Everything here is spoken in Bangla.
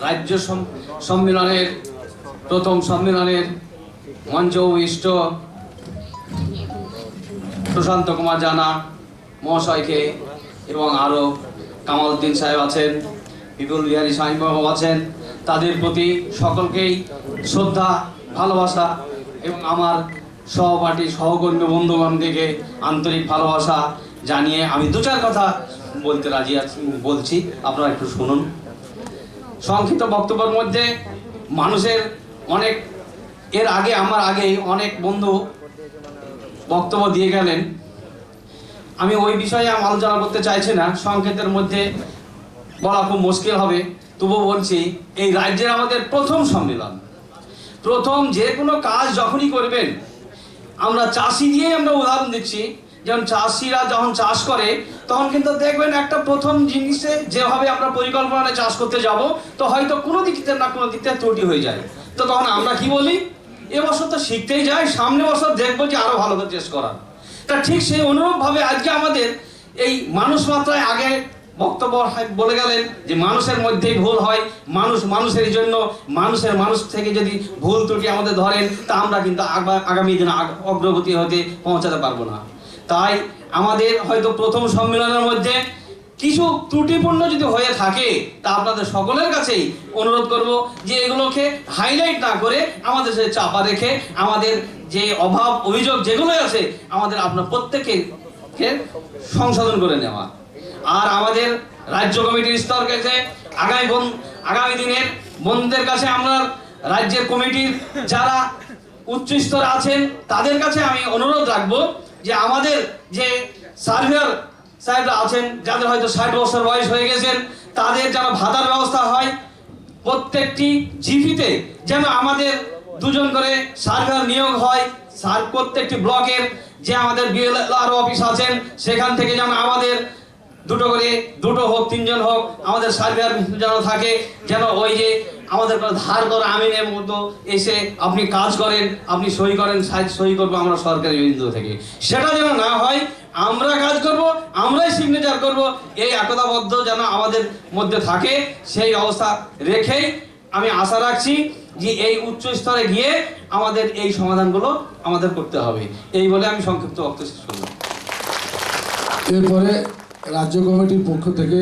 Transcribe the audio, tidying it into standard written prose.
রাজ্য সম্মেলনের প্রথম সম্মেলনের মঞ্চ ইষ্ট প্রশান্ত কুমার জানা মহাশয়কে এবং আরও কামালউদ্দিন সাহেব আছেন, বিপুল বিহারী স্বামীবাবু আছেন, তাদের প্রতি সকলকেই শ্রদ্ধা, ভালোবাসা এবং আমার সহপাঠী সহকর্মী বন্ধুবান্ধবকে আন্তরিক ভালোবাসা জানিয়ে আমি দু চার কথা বলতে রাজি আছি, বলছি, আপনারা একটু শুনুন। সংক্ষিপ্ত বক্তব্যের মধ্যে মানুষের অনেক আমার আগে অনেক বন্ধু বক্তব্য দিয়ে গেলেন, আমি ওই বিষয়ে আলোচনা করতে চাইছি না, সংক্ষেপের মধ্যে বলা খুব মুশকিল হবে, তবুও বলছি এই রাজ্যের আমাদের প্রথম সম্মেলন। প্রথম যে কোনো কাজ যখনই করবেন, আমরা চাষি দিয়েই আমরা উদাহরণ দিচ্ছি, যেমন চাষিরা যখন চাষ করে তখন কিন্তু দেখবেন একটা প্রথম জিনিসে যেভাবে আমরা পরিকল্পনায় চাষ করতে যাব, তো হয়তো কোনো দিক থেকে না কোনো দিক থেকে ত্রুটি হয়ে যায়, তো তখন আমরা কি বলি, এবছর তো শিখতেই যাই, সামনে বছর দেখবো যে আরো ভালো করে চেষ্টা করার। তা ঠিক সেই অনুরূপভাবে আজকে আমাদের এই মানুষ মাত্রায় আগে বক্তব্য বলে গেলেন যে মানুষের মধ্যেই ভুল হয়, মানুষের জন্য মানুষ থেকে যদি ভুল ত্রুটি আমাদের ধরেন, তা আমরা কিন্তু আগামী দিনে অগ্রগতি হতে পৌঁছাতে পারবো না। তাই আমাদের হয়তো প্রথম সম্মেলনের মধ্যে কিছু ত্রুটিপূর্ণ যদি হয়ে থাকে, তা আপনাদের সকলের কাছেই অনুরোধ করব যে এগুলোকে হাইলাইট না করে আমাদের সাথে চাপা রেখে আমাদের যে অভাব অভিযোগ যেগুলো আছে আমাদের আপনার প্রত্যেককে সংশোধন করে নেওয়া। আর আমাদের রাজ্য কমিটির স্তর কাছে আগামী দিনের বন্ধুদের কাছে আমরা রাজ্যের কমিটির যারা উচ্চ স্তরে আছেন তাদের কাছে আমি অনুরোধ রাখবো যে আমাদের যে সার্ভেয়ার সাহেবরা আছেন, যাদের হয়তো 60 বছর বয়স হয়ে গেছেন, তাদের যেন ভাতার ব্যবস্থা হয়, প্রত্যেকটি জিপিতে যেন আমাদের 2 জন করে সার্ভেয়ার নিয়োগ হয়, প্রত্যেকটি ব্লকের যে আমাদের বিএলআর অফিস আছেন সেখান থেকে যেন আমাদের দুটো হোক 3 জন হোক আমাদের সার্ভেয়ার যেন থাকে, যেন ওই যে আমাদের ধার করা আমিনের মতো এসে আপনি কাজ করেন, আপনি সই করেন, সই করবো আমরা সরকারি বিন্দু থেকে, সেটা যেন না হয়। আমরা কাজ করব, আমরাই সিগনেচার করব, এই একতাবদ্ধ যেন আমাদের মধ্যে থাকে, সেই অবস্থা রেখেই আমি আশা রাখছি যে এই উচ্চ স্তরে গিয়ে আমাদের এই সমাধানগুলো আমাদের করতে হবে। এই বলে আমি সংক্ষিপ্ত বক্তব্য শেষ করলাম। এরপরে রাজ্য কমিটির পক্ষ থেকে